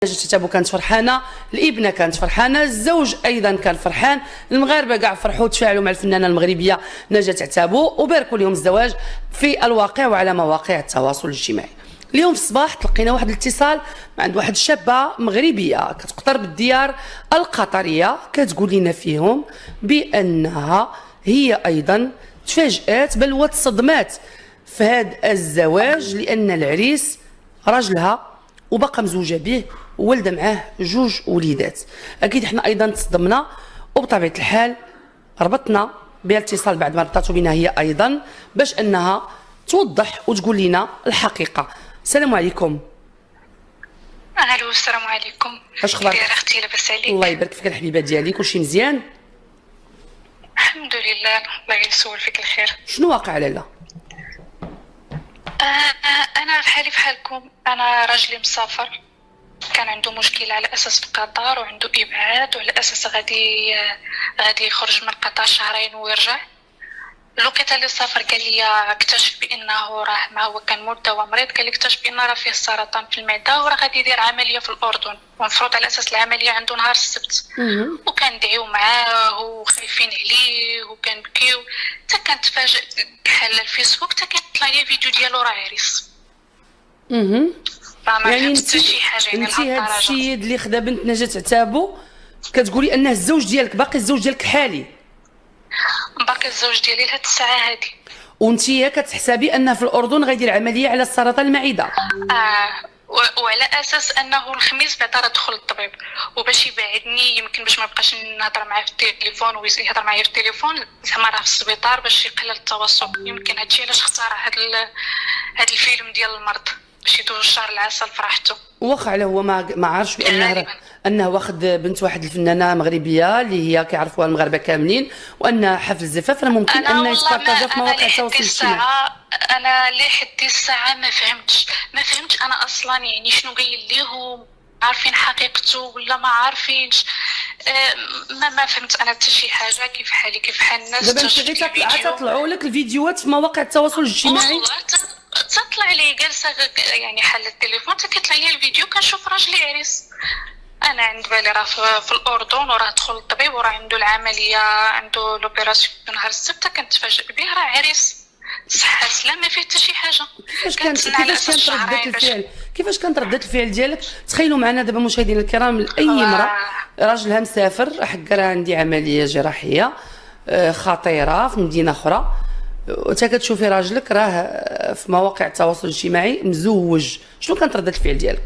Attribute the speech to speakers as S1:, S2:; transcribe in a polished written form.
S1: تتابو كانت فرحانه، الابنه كانت فرحانه، الزوج ايضا كان فرحان، المغاربه كاع فرحوا تفاعلوا مع الفنانه المغربيه نجاة عتابو وباركوا لهم الزواج في الواقع وعلى مواقع التواصل الاجتماعي. اليوم في الصباح تلقينا واحد الاتصال عند واحد الشابه مغربيه كتقطر بالديار القطريه كتقول لنا فيهم بانها هي ايضا تفاجات بل وتصدمات في هذا الزواج لان العريس راجلها وبقى مزوجه به وولد معاه جوج وليدات. اكيد احنا ايضا تصدمنا وبطبيعه الحال ربطنا بها الاتصال بعد ما ربطاتو بنا هي ايضا باش انها توضح وتقول لنا الحقيقه. السلام عليكم.
S2: الو السلام عليكم.
S1: اش اخبارك؟
S2: كيفاش اختي؟ لاباس عليك؟
S1: الله يبارك فيك الحبيبه ديالي، كلشي مزيان؟
S2: الحمد لله. الله يسول فيك الخير.
S1: شنو واقع لاله؟
S2: انا بحالي بحالكم، انا راجلي مسافر، كان عنده مشكله على اساس في قطر وعنده ابعاد وعلى اساس غادي يخرج من قطر شهرين ويرجع. الوقيته اللي سافر قال لي اكتشف بانه راه ما هو كان مده ومريض، قال لي اكتشف بانه راه فيه السرطان في المعده وراه غادي يدير عمليه في الاردن، ومفروض على اساس العمليه عنده نهار السبت. وكندعيو معاه وخايفين عليه وكنبكيو، حتى كنتفاجئ بحال الفيسبوك حتى كيطلع لي فيديو ديالو راه عريس.
S1: يعني انت هذا السيد اللي خدا بنت نجاة عتابو كتقولي انه الزوج ديالك باقي الزوج ديالك حالي؟
S2: باقي الزوج ديالي لهاد الساعه هادي.
S1: وانت كتحسبي انه في الاردن غيدير عمليه على السرطان المعده؟
S2: وعلى اساس انه الخميس بعدا راه دخل للطبيب، وباش يبعدني يمكن باش ما بقاش نهضر معاه في التليفون ويهضر معايا في التليفون، زعما راه في السبيطار باش يقلل التوسط. يمكن هادشي علاش اختار هاد الفيلم ديال المرض باش يدوز شهر العسل فرحته.
S1: واخا على هو ما عارفش بانه واخد بنت واحد الفنانه مغربيه اللي هي كيعرفوها المغاربه كاملين، وان حفل الزفاف راه ممكن انه يتبارطاجا في مواقع التواصل الاجتماعي.
S2: انا لحد الساعه ما فهمتش انا اصلا يعني شنو قايل ليهم، عارفين حقيقته ولا ما عارفينش. ما فهمت انا حتى شي حاجه. كيف حالي كيف حال الناس؟
S1: دابا انت غير تطلعوا لك الفيديوهات في مواقع التواصل الاجتماعي،
S2: تطلع لي جالسه يعني حل التليفون كيطلع لي الفيديو كنشوف راجلي عريس. انا عند بالي راه في الاردن وراه دخل الطبيب وراه عنده العمليه، عنده لوبيراسيون نهار السبت، كنتفاجئ به راه عريس صحه سلام ما فيه حتى شي حاجه.
S1: كيفاش كانت ردة الفعل ديالك؟ تخيلوا معنا دابا مشاهدينا الكرام اي امراه راجلها مسافر حق راه عندي عمليه جراحيه خطيره في مدينه اخرى، وتا كتشوفي راجلك راه في مواقع التواصل الاجتماعي مزوج، شنو كانت ردة الفعل ديالك؟